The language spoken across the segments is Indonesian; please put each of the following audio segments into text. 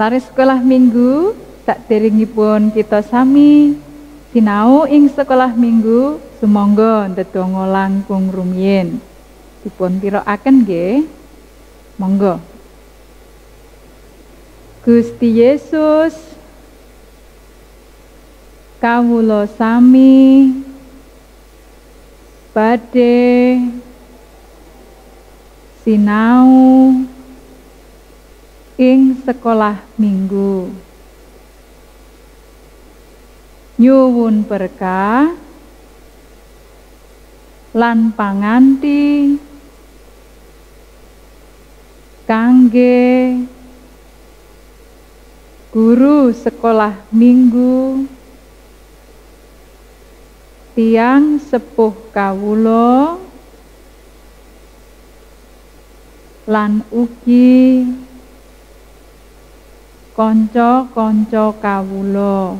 Lare sekolah minggu sakderengipun kita sami sinau ing sekolah minggu sumangga ndedonga langkung rumiyin. Dipun pirakaken nggih. Monggo. Gusti Yesus kawula sami badhe sinau ing sekolah minggu. Nyuwun berkah lan panganti kangge guru sekolah minggu, tiang sepuh kawula lan ugi kanca-kanca kawula.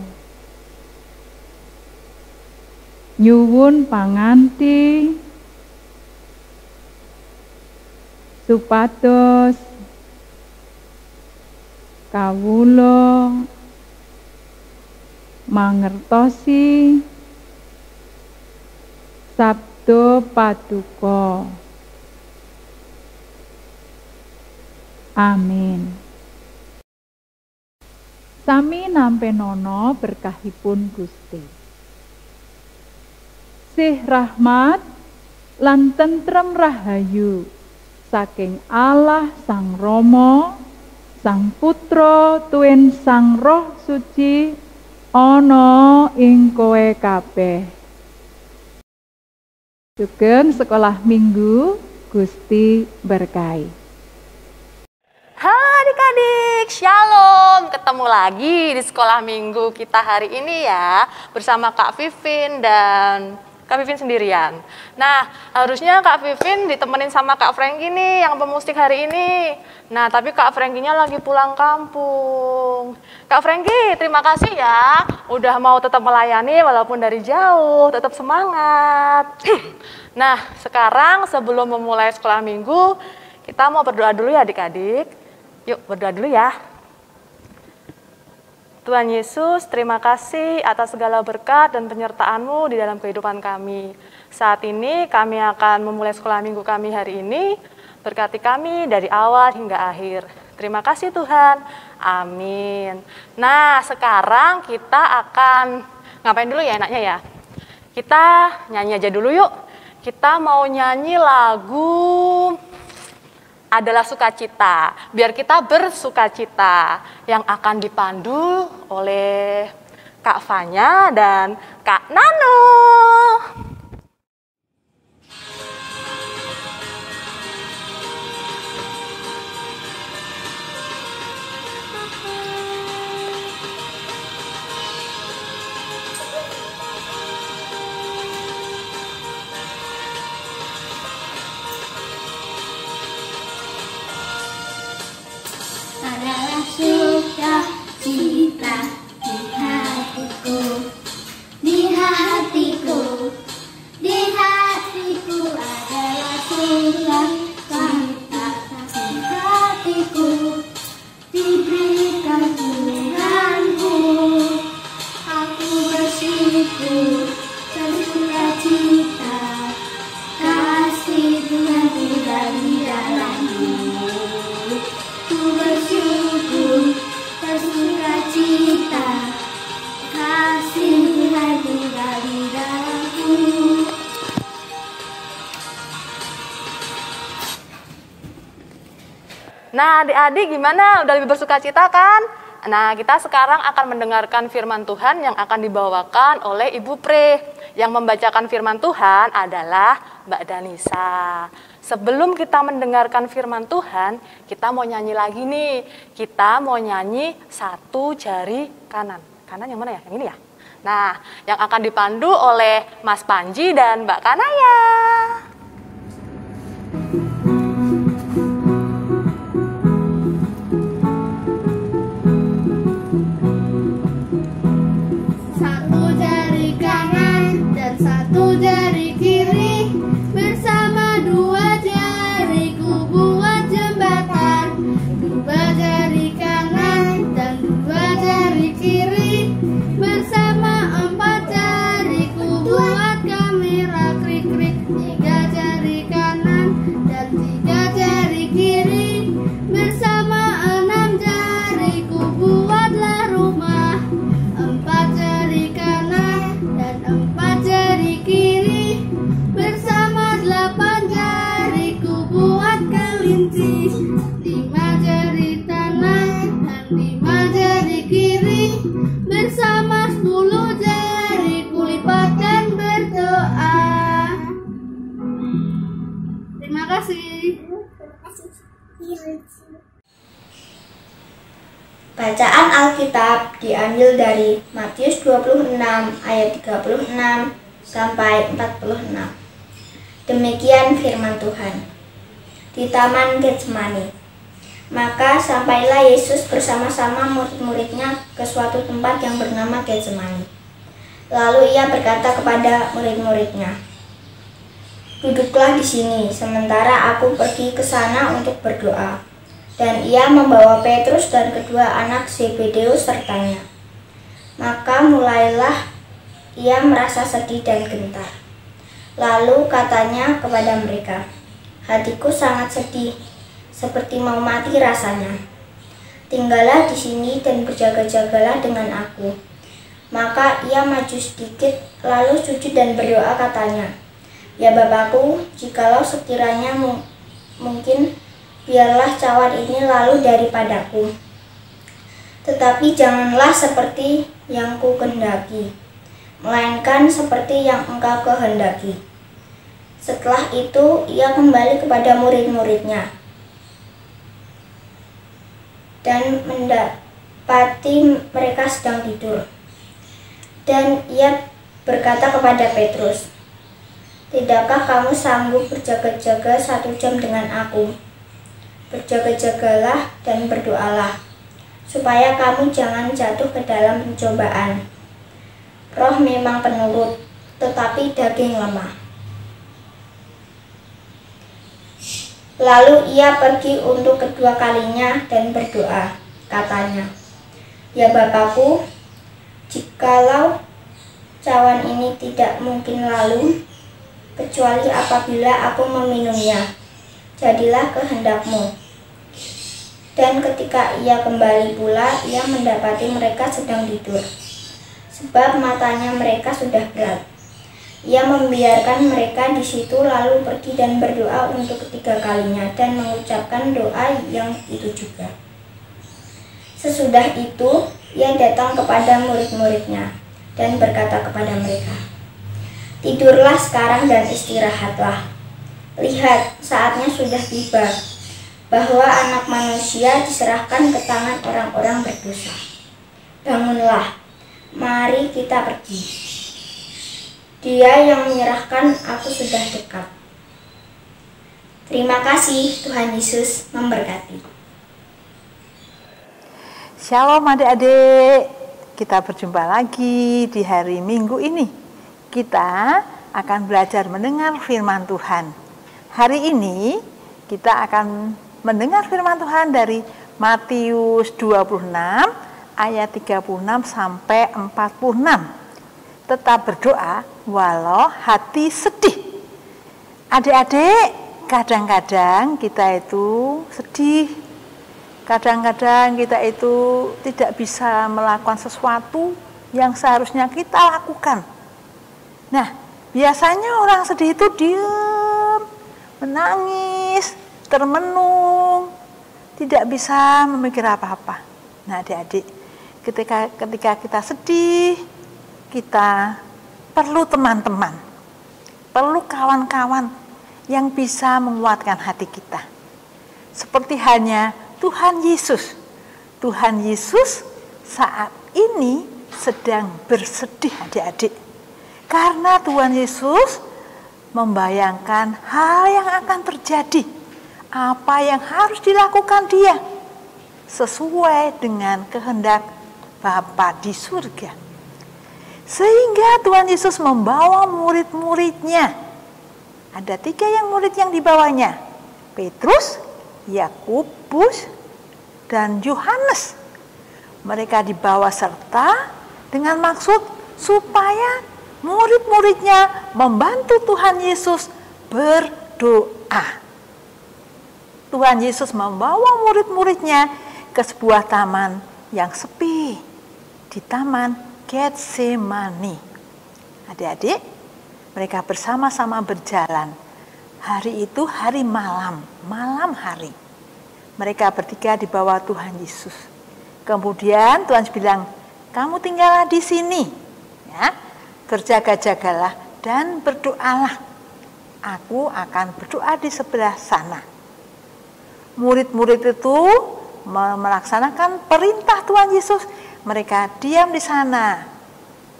Nyuwun panganti supados kawula mangertosi sabda paduka. Amin. Sami nampi nono berkahipun Gusti. Sih rahmat lan tentrem rahayu saking Allah Sang Rama, Sang Putra tuwin Sang Roh Suci ana ing kowe kabeh. Sugeng sekolah minggu Gusti berkahi. Halo adik-adik, shalom. Ketemu lagi di sekolah minggu kita hari ini ya, bersama Kak Vivin dan Kak Vivin sendirian. Nah, harusnya Kak Vivin ditemenin sama Kak Franky nih yang pemusik hari ini. Nah, tapi Kak Franky-nya lagi pulang kampung. Kak Franky, terima kasih ya udah mau tetap melayani walaupun dari jauh, tetap semangat. Nah, sekarang sebelum memulai sekolah minggu, kita mau berdoa dulu ya adik-adik. Yuk berdoa dulu ya. Tuhan Yesus, terima kasih atas segala berkat dan penyertaan-Mu di dalam kehidupan kami. Saat ini kami akan memulai sekolah minggu kami hari ini. Berkati kami dari awal hingga akhir. Terima kasih Tuhan. Amin. Nah, sekarang kita akan ngapain dulu ya enaknya ya? Kita nyanyi aja dulu yuk. Kita mau nyanyi lagu Adalah Sukacita, biar kita bersukacita, yang akan dipandu oleh Kak Fanya dan Kak Nano. Adalah sukacita di hatiku, di hatiku, di hatiku adalah sukacita di hatiku, diberikan Tuhanku. Aku bersyukur bersukacita, kasih Tuhan tinggal di dalamku. Bersyukur, bersukacita, kasih Tuhan tinggal di dalamku. Nah adik-adik gimana? Udah lebih bersukacita kan? Nah kita sekarang akan mendengarkan firman Tuhan yang akan dibawakan oleh Ibu Pre. Yang membacakan firman Tuhan adalah Mbak Danisa. Sebelum kita mendengarkan firman Tuhan, kita mau nyanyi lagi nih. Kita mau nyanyi Satu Jari Kanan. Kanan yang mana ya? Yang ini ya? Nah, yang akan dipandu oleh Mas Panji dan Mbak Kanaya. Satu jari kanan dan satu jari kiri, bersama dua jariku buat jembatan. Dua jari kanan dan 4 jari kiri. Bersama 8 jariku buat kelinci. 5 jari kanan dan 5 jari kiri. Bersama 10 jariku lipat dan berdoa. Terima kasih. Bacaan Alkitab diambil dari Matius 26 ayat 36 sampai 46. Demikian firman Tuhan. Di Taman Getsemani. Maka sampailah Yesus bersama-sama murid-muridnya ke suatu tempat yang bernama Getsemani. Lalu ia berkata kepada murid-muridnya, "Duduklah di sini, sementara aku pergi ke sana untuk berdoa." Dan ia membawa Petrus dan kedua anak Zebedeus sertanya. Maka mulailah ia merasa sedih dan gentar. Lalu katanya kepada mereka, "Hatiku sangat sedih, seperti mau mati rasanya. Tinggallah di sini dan berjaga-jagalah dengan aku." Maka ia maju sedikit, lalu sujud dan berdoa katanya, "Ya Bapakku, jikalau sekiranya mungkin, biarlah cawan ini lalu daripadaku. Tetapi janganlah seperti yang ku kehendaki, melainkan seperti yang Engkau kehendaki." Setelah itu ia kembali kepada murid-muridnya dan mendapati mereka sedang tidur. Dan ia berkata kepada Petrus, "Tidakkah kamu sanggup berjaga-jaga 1 jam dengan aku? Berjaga-jagalah dan berdoalah, supaya kamu jangan jatuh ke dalam pencobaan. Roh memang penurut, tetapi daging lemah." Lalu ia pergi untuk kedua kalinya dan berdoa, katanya, "Ya Bapakku, jikalau cawan ini tidak mungkin lalu, kecuali apabila aku meminumnya, jadilah kehendak-Mu." Dan ketika ia kembali pula, ia mendapati mereka sedang tidur, sebab matanya mereka sudah berat. Ia membiarkan mereka di situ, lalu pergi dan berdoa untuk ketiga kalinya dan mengucapkan doa yang itu juga. Sesudah itu, ia datang kepada murid-muridnya dan berkata kepada mereka, "Tidurlah sekarang dan istirahatlah. Lihat, saatnya sudah tiba, bahwa Anak Manusia diserahkan ke tangan orang-orang berdosa. Bangunlah, mari kita pergi. Dia yang menyerahkan aku sudah dekat." Terima kasih, Tuhan Yesus memberkati. Shalom adik-adik, kita berjumpa lagi di hari Minggu ini. Kita akan belajar mendengar firman Tuhan. Hari ini kita akan mendengar firman Tuhan dari Matius 26 ayat 36 sampai 46. Tetap berdoa walau hati sedih. Adik-adik, kadang-kadang kita itu sedih. Kadang-kadang kita itu tidak bisa melakukan sesuatu yang seharusnya kita lakukan. Nah, biasanya orang sedih itu diam, menangis, termenung, tidak bisa memikir apa-apa. Nah, adik-adik, ketika kita sedih, kita perlu teman-teman, perlu kawan-kawan yang bisa menguatkan hati kita. Seperti hanya Tuhan Yesus. Tuhan Yesus saat ini sedang bersedih, adik-adik. Karena Tuhan Yesus membayangkan hal yang akan terjadi, apa yang harus dilakukan dia sesuai dengan kehendak Bapa di surga. Sehingga Tuhan Yesus membawa murid-muridnya. Ada 3 murid yang dibawanya, Petrus, Yakobus, dan Yohanes. Mereka dibawa serta dengan maksud supaya murid-muridnya membantu Tuhan Yesus berdoa. Tuhan Yesus membawa murid-muridnya ke sebuah taman yang sepi, di Taman Getsemani. Adik-adik, mereka bersama-sama berjalan. Hari itu hari malam hari. Mereka bertiga di bawah Tuhan Yesus. Kemudian Tuhan bilang, kamu tinggallah di sini, ya, berjaga-jagalah dan berdoalah. Aku akan berdoa di sebelah sana. Murid-murid itu melaksanakan perintah Tuhan Yesus. Mereka diam di sana.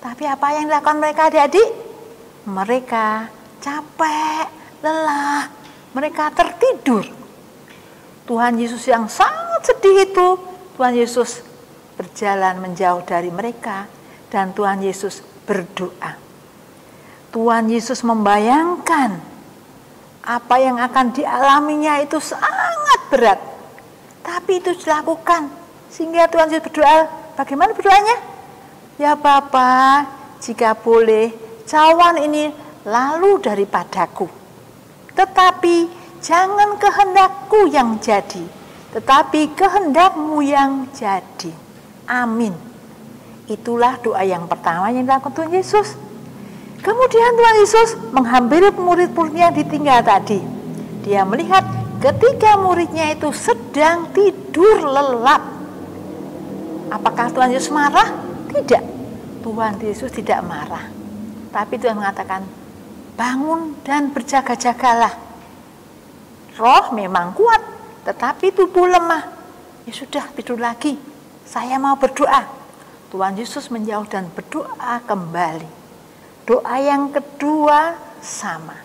Tapi apa yang dilakukan mereka, adik-adik? Mereka capek, lelah, mereka tertidur. Tuhan Yesus yang sangat sedih itu, Tuhan Yesus berjalan menjauh dari mereka dan Tuhan Yesus berdoa. Tuhan Yesus membayangkan apa yang akan dialaminya itu sangat berat. Tapi itu dilakukan sehingga Tuhan Yesus berdoa. Bagaimana berdoanya? Ya Bapa, jika boleh cawan ini lalu daripadaku. Tetapi jangan kehendakku yang jadi, tetapi kehendakmu yang jadi. Amin. Itulah doa yang pertama yang dilakukan Tuhan Yesus. Kemudian Tuhan Yesus menghampiri murid-muridnya yang ditinggal tadi. Dia melihat ketiga muridnya itu sedang tidur lelap. Apakah Tuhan Yesus marah? Tidak. Tuhan Yesus tidak marah. Tapi Tuhan mengatakan, bangun dan berjaga-jagalah. Roh memang kuat, tetapi tubuh lemah. Ya sudah, tidur lagi. Saya mau berdoa. Tuhan Yesus menjauh dan berdoa kembali. Doa yang kedua sama.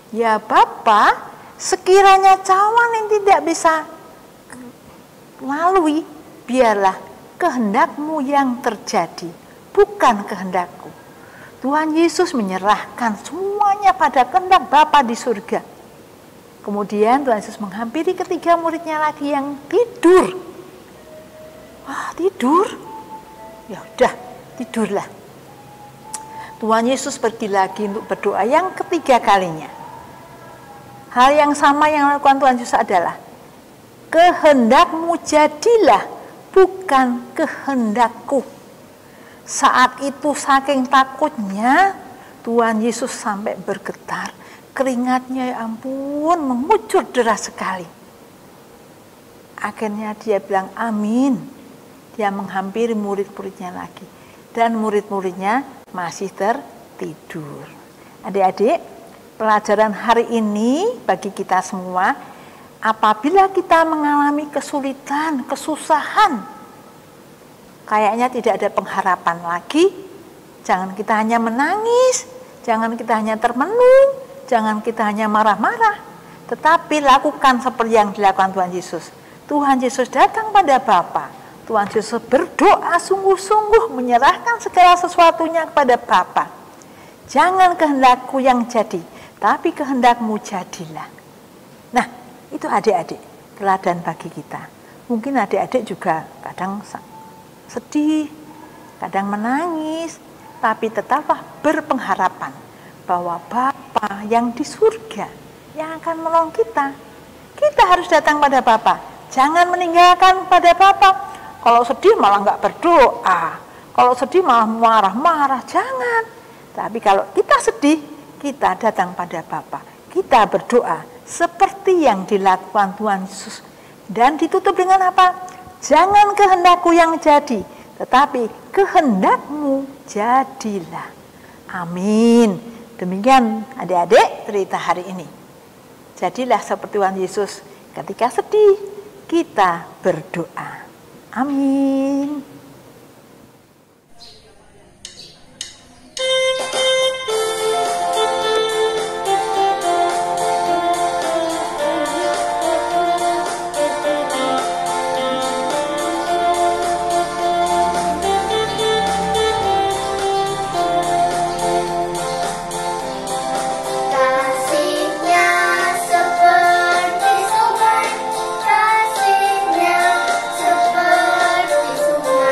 Ya Bapa, sekiranya cawan yang tidak bisa lalui, biarlah kehendakmu yang terjadi, bukan kehendakku. Tuhan Yesus menyerahkan semuanya pada kehendak Bapa di surga. Kemudian Tuhan Yesus menghampiri ketiga muridnya lagi yang tidur. Wah, tidur? Ya udah, tidurlah. Tuhan Yesus pergi lagi untuk berdoa yang ketiga kalinya. Hal yang sama yang dilakukan Tuhan Yesus adalah, kehendakmu jadilah, bukan kehendakku. Saat itu saking takutnya Tuhan Yesus sampai bergetar. Keringatnya ya ampun mengucur deras sekali. Akhirnya dia bilang amin. Dia menghampiri murid-muridnya lagi. Dan murid-muridnya masih tertidur. Adik-adik, pelajaran hari ini bagi kita semua, apabila kita mengalami kesulitan, kesusahan, kayaknya tidak ada pengharapan lagi, jangan kita hanya menangis, jangan kita hanya termenung, jangan kita hanya marah-marah, tetapi lakukan seperti yang dilakukan Tuhan Yesus. Tuhan Yesus datang pada Bapa. Tuhan Yesus berdoa sungguh-sungguh menyerahkan segala sesuatunya kepada Bapa. Jangan kehendakku yang jadi, tapi kehendakmu jadilah. Nah, itu adik-adik, teladan bagi kita. Mungkin adik-adik juga kadang sedih, kadang menangis, tapi tetaplah berpengharapan bahwa Bapa yang di surga yang akan menolong kita. Kita harus datang pada Bapa. Jangan meninggalkan pada Bapa. Kalau sedih malah nggak berdoa. Kalau sedih malah marah-marah. Jangan. Tapi kalau kita sedih, kita datang pada Bapa. Kita berdoa seperti yang dilakukan Tuhan Yesus. Dan ditutup dengan apa? Jangan kehendakku yang jadi, tetapi kehendakmu jadilah. Amin. Demikian adik-adik cerita hari ini. Jadilah seperti Tuhan Yesus. Ketika sedih, kita berdoa. Amin. Kasihnya seperti sungai,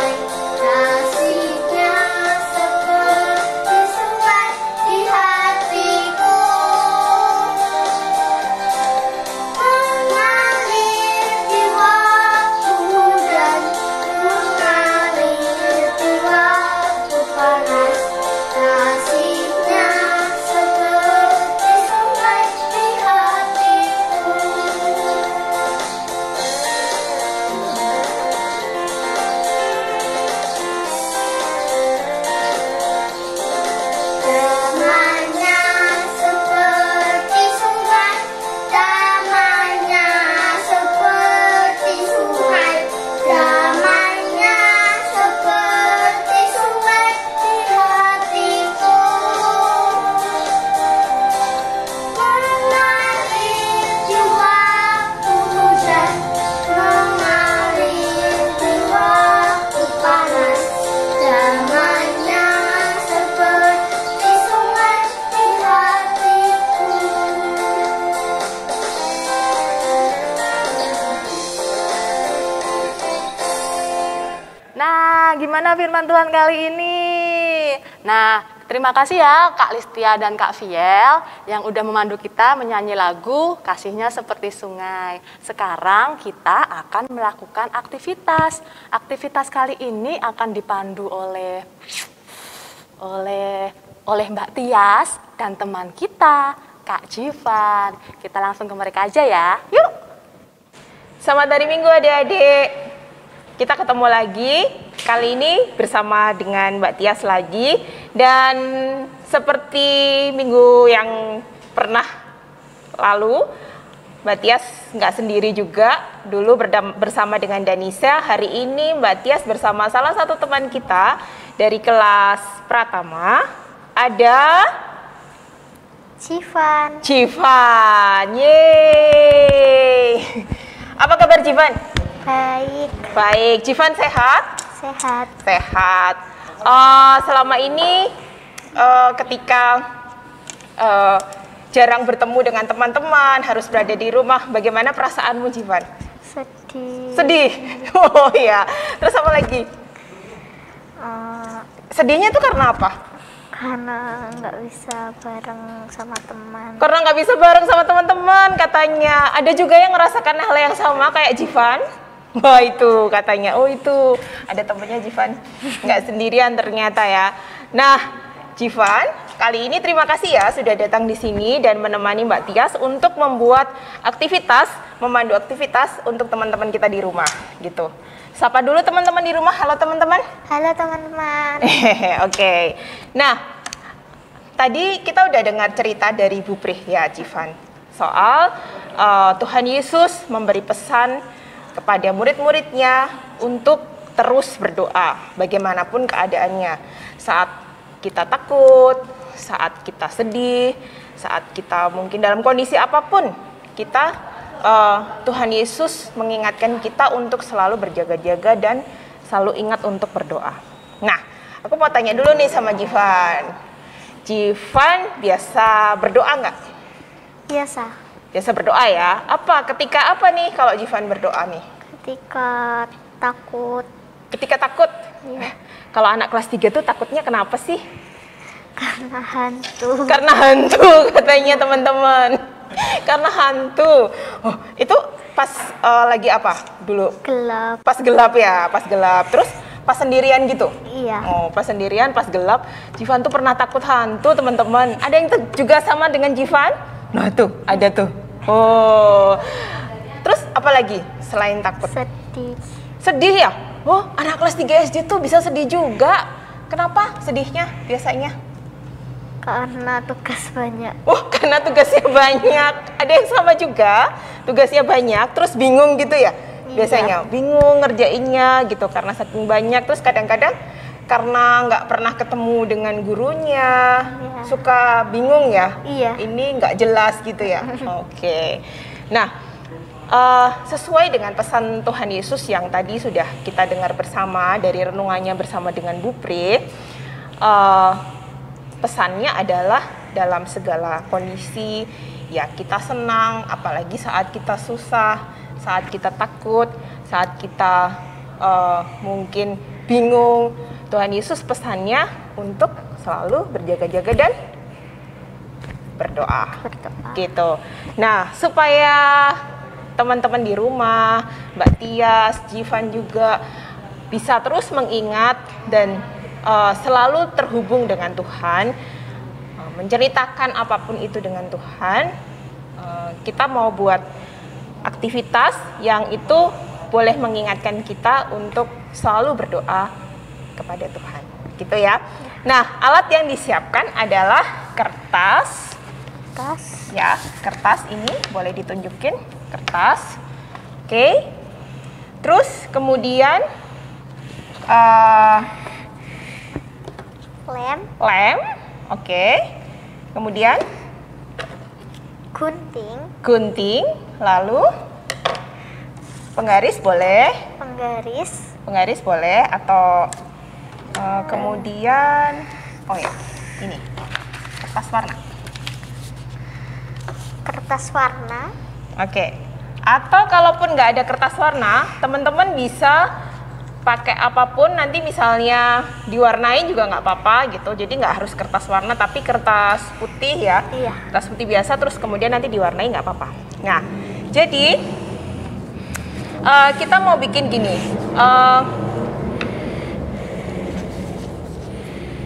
bagaimana firman Tuhan kali ini? Nah, terima kasih ya Kak Listia dan Kak Viel yang udah memandu kita menyanyi lagu Kasihnya Seperti Sungai. Sekarang kita akan melakukan aktivitas. Aktivitas kali ini akan dipandu oleh Mbak Tias dan teman kita, Kak Jivan. Kita langsung ke mereka aja ya. Yuk! Selamat hari Minggu adik-adik. Kita ketemu lagi, kali ini bersama dengan Mbak Tias lagi. Dan seperti minggu yang pernah lalu, Mbak Tias nggak sendiri juga, dulu bersama dengan Danisa. Hari ini Mbak Tias bersama salah satu teman kita dari kelas Pratama, ada Jivan. Jivan, yeay. Apa kabar Jivan? Baik. Baik, Jivan sehat? Sehat. Sehat. Selama ini ketika jarang bertemu dengan teman-teman, harus berada di rumah, bagaimana perasaanmu Jivan? Sedih. Sedih? Oh iya. Terus apa lagi? Sedihnya itu karena apa? Karena nggak bisa bareng sama teman. Karena nggak bisa bareng sama teman-teman katanya. Ada juga yang merasakan hal yang sama kayak Jivan. Wah itu katanya, oh itu ada temennya Jivan. Nggak sendirian ternyata ya. Nah Jivan, kali ini terima kasih ya sudah datang di sini dan menemani Mbak Tias untuk membuat aktivitas, memandu aktivitas untuk teman-teman kita di rumah gitu. Sapa dulu teman-teman di rumah. Halo teman-teman. Halo teman-teman. Oke. Nah, tadi kita udah dengar cerita dari Bu Prih ya, Jivan. Soal Tuhan Yesus memberi pesan kepada murid-muridnya untuk terus berdoa, bagaimanapun keadaannya. Saat kita takut, saat kita sedih, saat kita mungkin dalam kondisi apapun, kita Tuhan Yesus mengingatkan kita untuk selalu berjaga-jaga dan selalu ingat untuk berdoa. Nah, aku mau tanya dulu nih sama Jivan. Jivan biasa berdoa nggak? Biasa. Biasa berdoa ya. Ketika apa nih kalau Jivan berdoa nih? Ketika takut. Ketika takut? Iya. Kalau anak kelas 3 tuh takutnya kenapa sih? Karena hantu. Karena hantu katanya teman-teman. Karena hantu. Oh, itu pas lagi apa dulu? Gelap. Pas gelap ya, pas gelap. Terus pas sendirian gitu? Iya. Oh, pas sendirian, pas gelap. Jivan tuh pernah takut hantu teman-teman. Ada yang juga sama dengan Jivan? Nah tuh, ada tuh. Oh. Terus apa lagi selain takut? Sedih. Sedih ya? Oh, anak kelas 3 SD tuh bisa sedih juga. Kenapa sedihnya biasanya? Karena tugas banyak. Oh, karena tugasnya banyak. Ada yang sama juga, tugasnya banyak, terus bingung gitu ya? Biasanya bingung ngerjainnya gitu, karena saking banyak. Terus kadang-kadang karena nggak pernah ketemu dengan gurunya, suka bingung ya? Iya. Ini nggak jelas gitu ya? Oke. Nah, sesuai dengan pesan Tuhan Yesus yang tadi sudah kita dengar bersama dari renungannya bersama dengan Bu Pri, pesannya adalah dalam segala kondisi ya kita senang, apalagi saat kita susah, saat kita takut, saat kita mungkin bingung. Tuhan Yesus pesannya untuk selalu berjaga-jaga dan berdoa. Gitu. Nah, supaya teman-teman di rumah, Mbak Tias, Jivan juga bisa terus mengingat dan selalu terhubung dengan Tuhan, menceritakan apapun itu dengan Tuhan. Kita mau buat aktivitas yang itu boleh mengingatkan kita untuk selalu berdoa kepada Tuhan, gitu ya. Nah, alat yang disiapkan adalah kertas. Ya, kertas ini boleh ditunjukin, kertas. Oke. Terus kemudian lem, oke. Kemudian gunting, lalu penggaris boleh. Penggaris boleh atau kemudian ini kertas warna. Oke. Atau kalaupun nggak ada kertas warna, teman-teman bisa pakai apapun, nanti misalnya diwarnai juga nggak apa-apa gitu. Jadi nggak harus kertas warna, tapi kertas putih ya. Iya. Kertas putih biasa, terus kemudian nanti diwarnai nggak apa-apa. Nah, jadi kita mau bikin gini.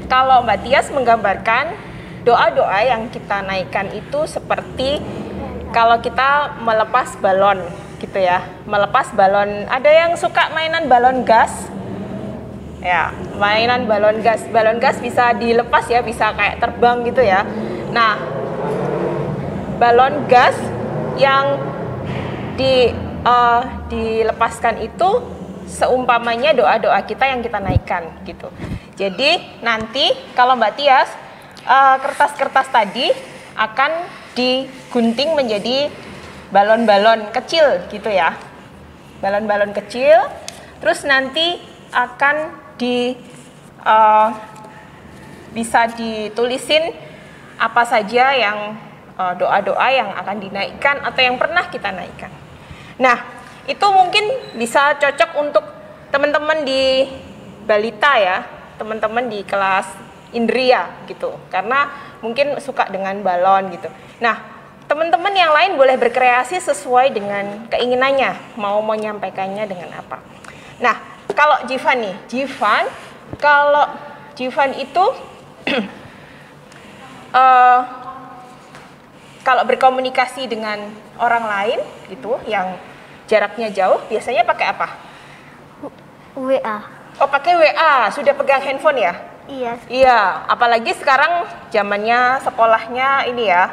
Kalau Mbak Tias menggambarkan doa-doa yang kita naikkan itu seperti kalau kita melepas balon gitu ya, melepas balon. Ada yang suka mainan balon gas? Ya, mainan balon gas. Balon gas bisa dilepas ya, bisa kayak terbang gitu ya. Nah, balon gas yang dilepaskan itu seumpamanya doa-doa kita yang kita naikkan gitu. Jadi nanti kalau Mbak Tias, kertas-kertas tadi akan digunting menjadi balon-balon kecil gitu ya, balon-balon kecil, terus nanti akan bisa ditulisin apa saja yang doa-doa yang akan dinaikkan atau yang pernah kita naikkan. Nah, itu mungkin bisa cocok untuk teman-teman di balita ya, teman-teman di kelas Indria gitu, karena mungkin suka dengan balon gitu. Nah, teman-teman yang lain boleh berkreasi sesuai dengan keinginannya, mau menyampaikannya dengan apa. Nah, kalau Jivan nih, kalau Jivan itu kalau berkomunikasi dengan orang lain gitu, yang jaraknya jauh, biasanya pakai apa? WA. Oh, pakai WA. Sudah pegang handphone ya? Iya. Iya, apalagi sekarang zamannya sekolahnya ini ya,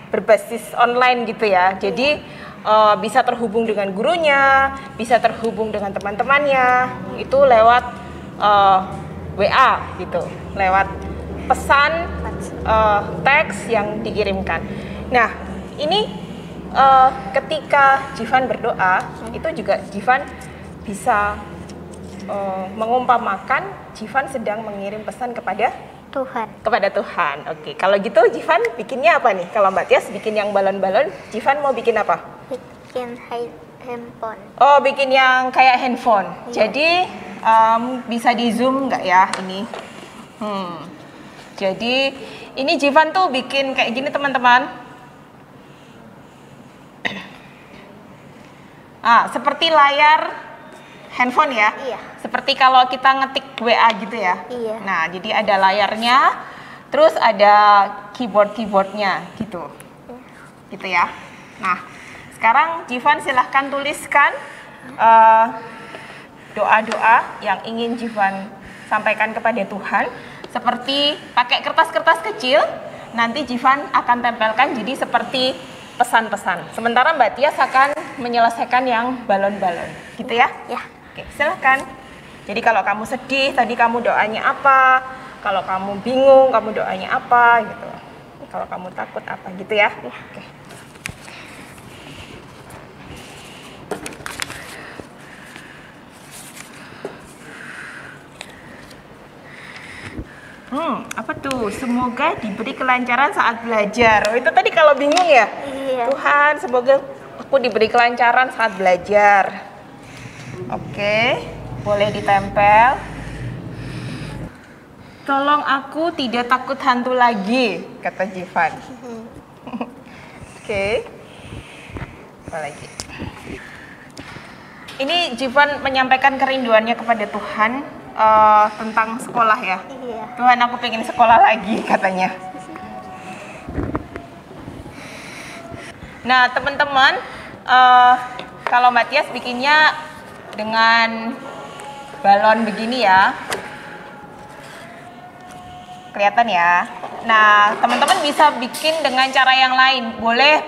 berbasis online gitu ya. Jadi bisa terhubung dengan gurunya, bisa terhubung dengan teman-temannya, itu lewat WA gitu, lewat pesan teks yang dikirimkan. Nah, ini ketika Jivan berdoa, itu juga Jivan bisa mengumpamakan Jivan sedang mengirim pesan kepada Tuhan. Kepada Tuhan. Oke, kalau gitu Jivan bikinnya apa nih? Kalau Mbak Tias bikin yang balon-balon, Jivan mau bikin apa? Bikin handphone. Oh, bikin yang kayak handphone. Iya. Jadi bisa di zoom nggak ya ini? Jadi ini Jivan tuh bikin kayak gini teman-teman. Seperti layar handphone ya? Iya. Seperti kalau kita ngetik WA gitu ya? Iya. Nah, jadi ada layarnya, terus ada keyboard-keyboardnya gitu. Gitu ya. Nah, sekarang Jivan silahkan tuliskan doa-doa yang ingin Jivan sampaikan kepada Tuhan. Seperti pakai kertas-kertas kecil, nanti Jivan akan tempelkan jadi seperti pesan-pesan. Sementara Mbak Tias akan menyelesaikan yang balon-balon. Gitu ya? Ya. Oke, silahkan. Jadi kalau kamu sedih, tadi kamu doanya apa? Kalau kamu bingung, kamu doanya apa? Gitu. Kalau kamu takut apa? Gitu ya? Oke. Apa tuh? Semoga diberi kelancaran saat belajar. Oh, itu tadi kalau bingung ya? Iya. Tuhan, semoga aku diberi kelancaran saat belajar. Oke, boleh ditempel. Tolong aku tidak takut hantu lagi, kata Jivan. Oke. Apa lagi? Ini Jivan menyampaikan kerinduannya kepada Tuhan tentang sekolah ya. Iya. Tuhan, aku pengen sekolah lagi, katanya. Nah, teman-teman, kalau Mbak Tias bikinnya dengan balon begini ya, kelihatan ya. Nah, teman-teman bisa bikin dengan cara yang lain. Boleh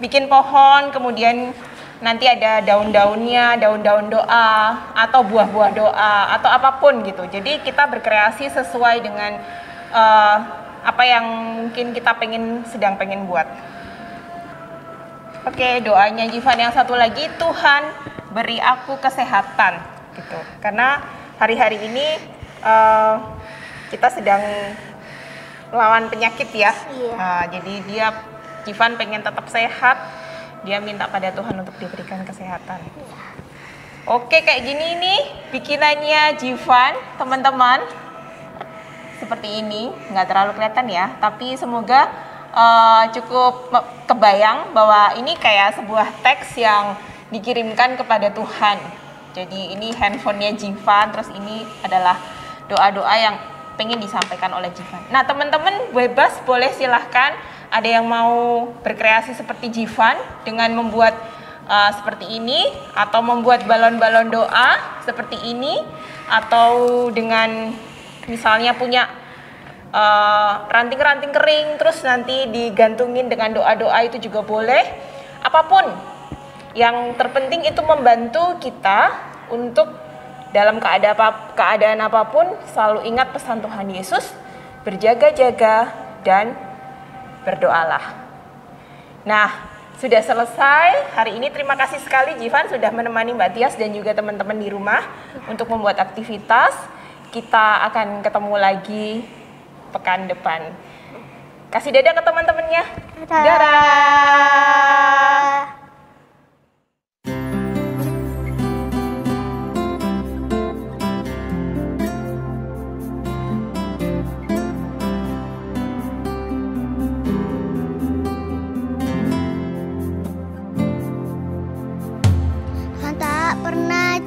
bikin pohon, kemudian nanti ada daun-daunnya, daun-daun doa, atau buah-buah doa, atau apapun gitu. Jadi kita berkreasi sesuai dengan apa yang mungkin kita sedang pengen buat. Oke, doanya Jivan yang satu lagi, Tuhan beri aku kesehatan gitu. Karena hari-hari ini kita sedang melawan penyakit ya. Iya. Jadi Jivan pengen tetap sehat. Dia minta pada Tuhan untuk diberikan kesehatan. Oke, kayak gini nih bikinannya Jivan, teman-teman. Seperti ini, nggak terlalu kelihatan ya, tapi semoga cukup kebayang bahwa ini kayak sebuah teks yang dikirimkan kepada Tuhan. Jadi ini handphonenya Jivan, terus ini adalah doa-doa yang pengen disampaikan oleh Jivan. Nah, teman-teman bebas, boleh silahkan ada yang mau berkreasi seperti Jivan dengan membuat seperti ini, atau membuat balon-balon doa seperti ini, atau dengan misalnya punya ranting-ranting kering terus nanti digantungin dengan doa-doa, itu juga boleh. Apapun yang terpenting itu membantu kita untuk dalam keadaan apapun selalu ingat pesan Tuhan Yesus, berjaga-jaga dan berdoalah. Nah, sudah selesai hari ini. Terima kasih sekali Jivan sudah menemani Mbak Tias dan juga teman-teman di rumah untuk membuat aktivitas. Kita akan ketemu lagi pekan depan. Kasih dadah ke teman-temannya. Dadah.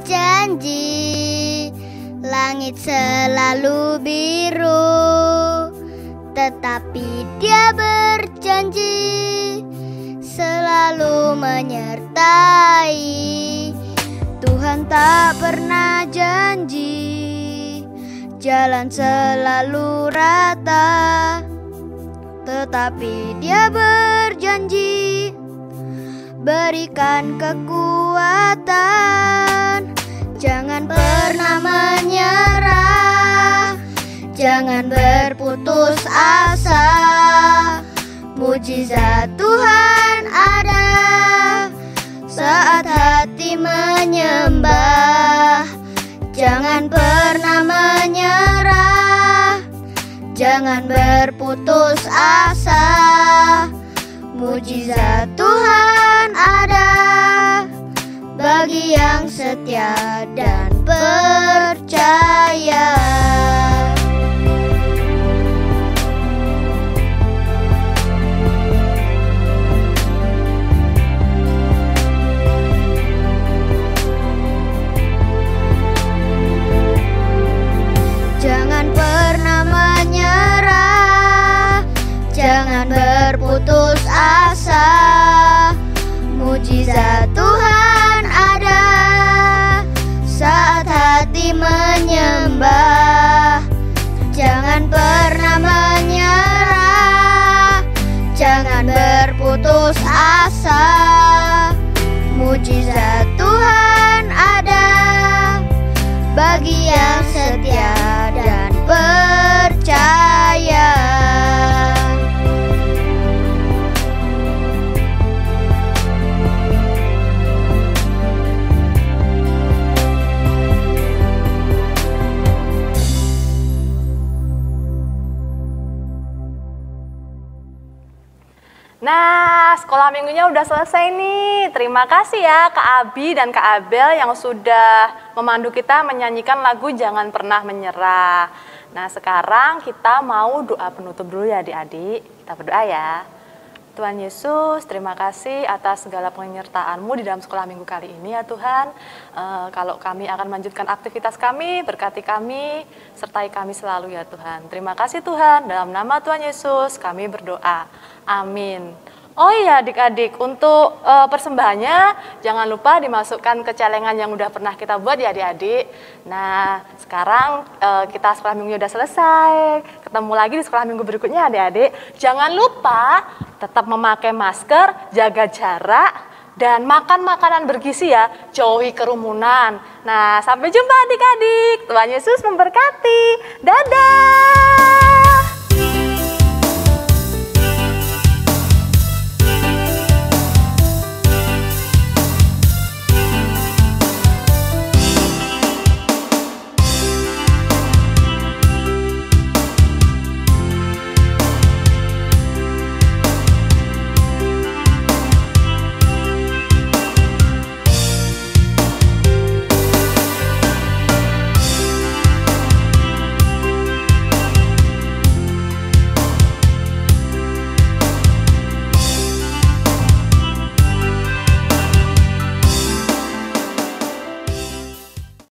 Janji langit selalu biru, tetapi Dia berjanji selalu menyertai. Tuhan tak pernah janji jalan selalu rata, tetapi Dia berjanji berikan kekuatan. Jangan pernah menyerah, jangan berputus asa. Mujizat Tuhan ada saat hati menyembah. Jangan pernah menyerah, jangan berputus asa. Mujizat Tuhan ada bagi yang setia dan percaya. Jangan pernah menyerah, jangan berputus asa. Mujizat Tuhan ada saat hati menyembah. Jangan pernah menyerah, jangan berputus asa. Mujizat Tuhan ada bagi yang setia dan percaya. Nah, sekolah minggunya udah selesai nih. Terima kasih ya Kak Abi dan Kak Abel yang sudah memandu kita menyanyikan lagu Jangan Pernah Menyerah. Nah, sekarang kita mau doa penutup dulu ya adik-adik. Kita berdoa ya. Tuhan Yesus, terima kasih atas segala penyertaan-Mu di dalam sekolah minggu kali ini ya Tuhan. Kalau kami akan melanjutkan aktivitas kami, berkati kami, sertai kami selalu ya Tuhan. Terima kasih Tuhan, dalam nama Tuhan Yesus kami berdoa. Amin. Oh iya adik-adik, untuk persembahannya jangan lupa dimasukkan ke celengan yang udah pernah kita buat ya adik-adik. Nah, sekarang kita sekolah minggu udah selesai. Ketemu lagi di sekolah minggu berikutnya adik-adik. Jangan lupa tetap memakai masker, jaga jarak, dan makan makanan bergizi ya, jauhi kerumunan. Nah, sampai jumpa adik-adik. Tuhan Yesus memberkati. Dadah!